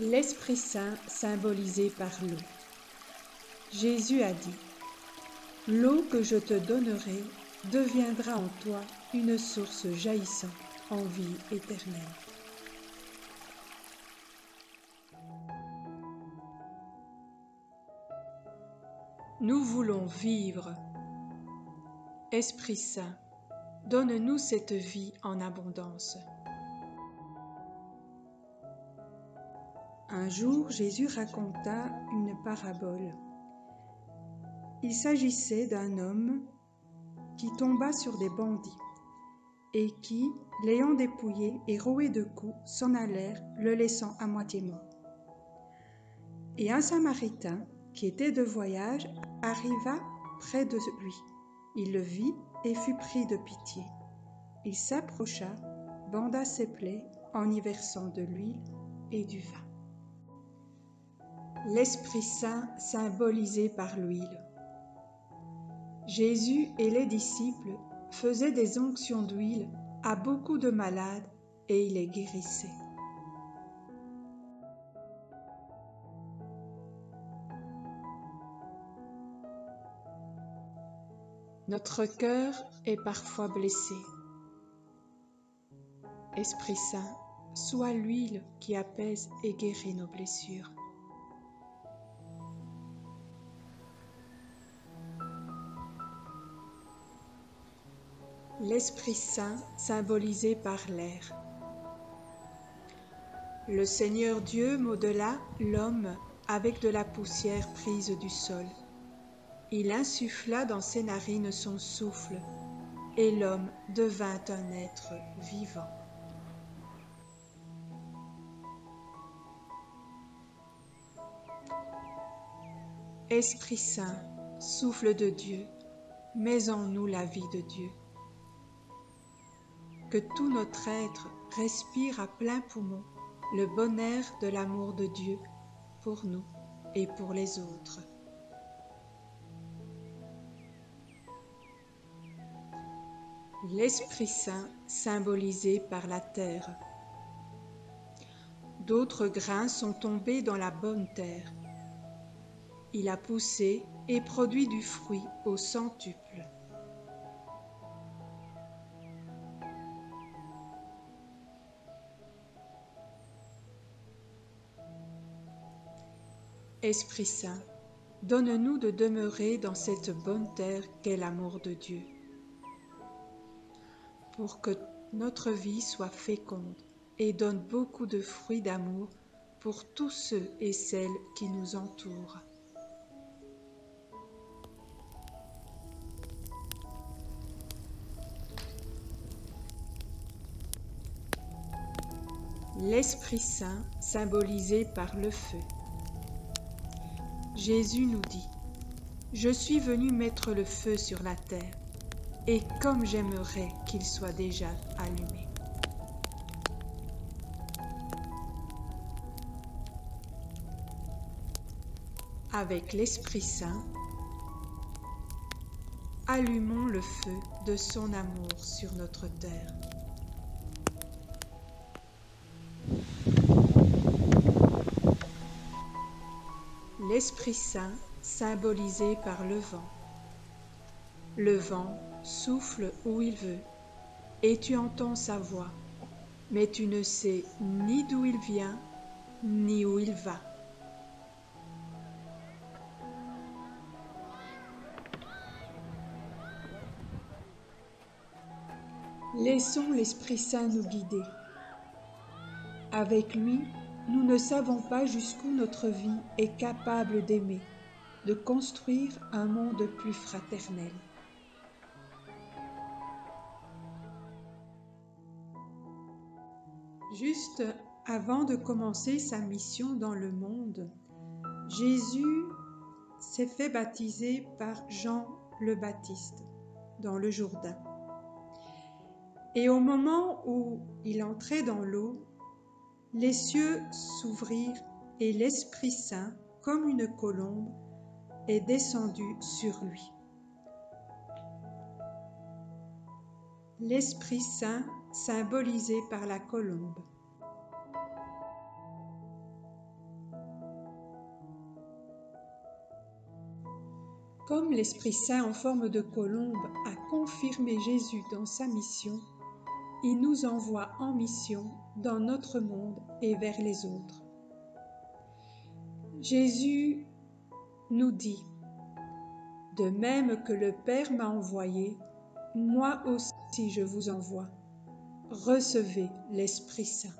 L'Esprit Saint symbolisé par l'eau. Jésus a dit : « L'eau que je te donnerai deviendra en toi une source jaillissant en vie éternelle. » Nous voulons vivre. Esprit Saint, donne-nous cette vie en abondance. Un jour, Jésus raconta une parabole. Il s'agissait d'un homme qui tomba sur des bandits et qui, l'ayant dépouillé et roué de coups, s'en allèrent, le laissant à moitié mort. Et un Samaritain, qui était de voyage, arriva près de lui. Il le vit et fut pris de pitié. Il s'approcha, banda ses plaies en y versant de l'huile et du vin. L'Esprit Saint symbolisé par l'huile. Jésus et les disciples faisaient des onctions d'huile à beaucoup de malades et il les guérissait. Notre cœur est parfois blessé. Esprit Saint, sois l'huile qui apaise et guérit nos blessures. L'Esprit Saint symbolisé par l'air. Le Seigneur Dieu modela l'homme avec de la poussière prise du sol. Il insuffla dans ses narines son souffle, et l'homme devint un être vivant. Esprit Saint, souffle de Dieu, mets en nous la vie de Dieu. Que tout notre être respire à plein poumon le bon air de l'amour de Dieu pour nous et pour les autres. L'Esprit Saint symbolisé par la terre. D'autres grains sont tombés dans la bonne terre. Il a poussé et produit du fruit au centuple. Esprit Saint, donne-nous de demeurer dans cette bonne terre qu'est l'amour de Dieu, pour que notre vie soit féconde et donne beaucoup de fruits d'amour pour tous ceux et celles qui nous entourent. L'Esprit Saint symbolisé par le feu. Jésus nous dit : « Je suis venu mettre le feu sur la terre, et comme j'aimerais qu'il soit déjà allumé. » Avec l'Esprit Saint, allumons le feu de son amour sur notre terre. L'Esprit Saint symbolisé par le vent. Le vent souffle où il veut, et tu entends sa voix, mais tu ne sais ni d'où il vient, ni où il va. Laissons l'Esprit Saint nous guider. Avec lui, nous ne savons pas jusqu'où notre vie est capable d'aimer, de construire un monde plus fraternel. Juste avant de commencer sa mission dans le monde, Jésus s'est fait baptiser par Jean le Baptiste dans le Jourdain. Et au moment où il entrait dans l'eau, les cieux s'ouvrirent et l'Esprit Saint, comme une colombe, est descendu sur lui. L'Esprit Saint symbolisé par la colombe. Comme l'Esprit Saint en forme de colombe a confirmé Jésus dans sa mission, il nous envoie en mission dans notre monde et vers les autres. Jésus nous dit, « De même que le Père m'a envoyé, moi aussi je vous envoie. Recevez l'Esprit Saint. »